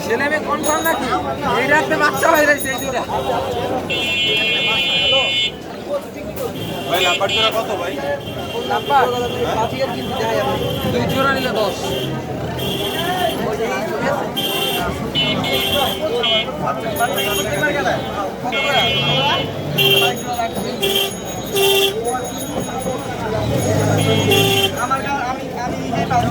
ছেলে মেয়ে কনফার্ম নাকি? এই রাতে বাচ্চা হয়ে রয়েছে এই দুটা। ভাই নাম্বার জোড়া কত ভাই? নাম্বার দুই জোড়া নিলে 10। আমার আমি নিজেই পাবো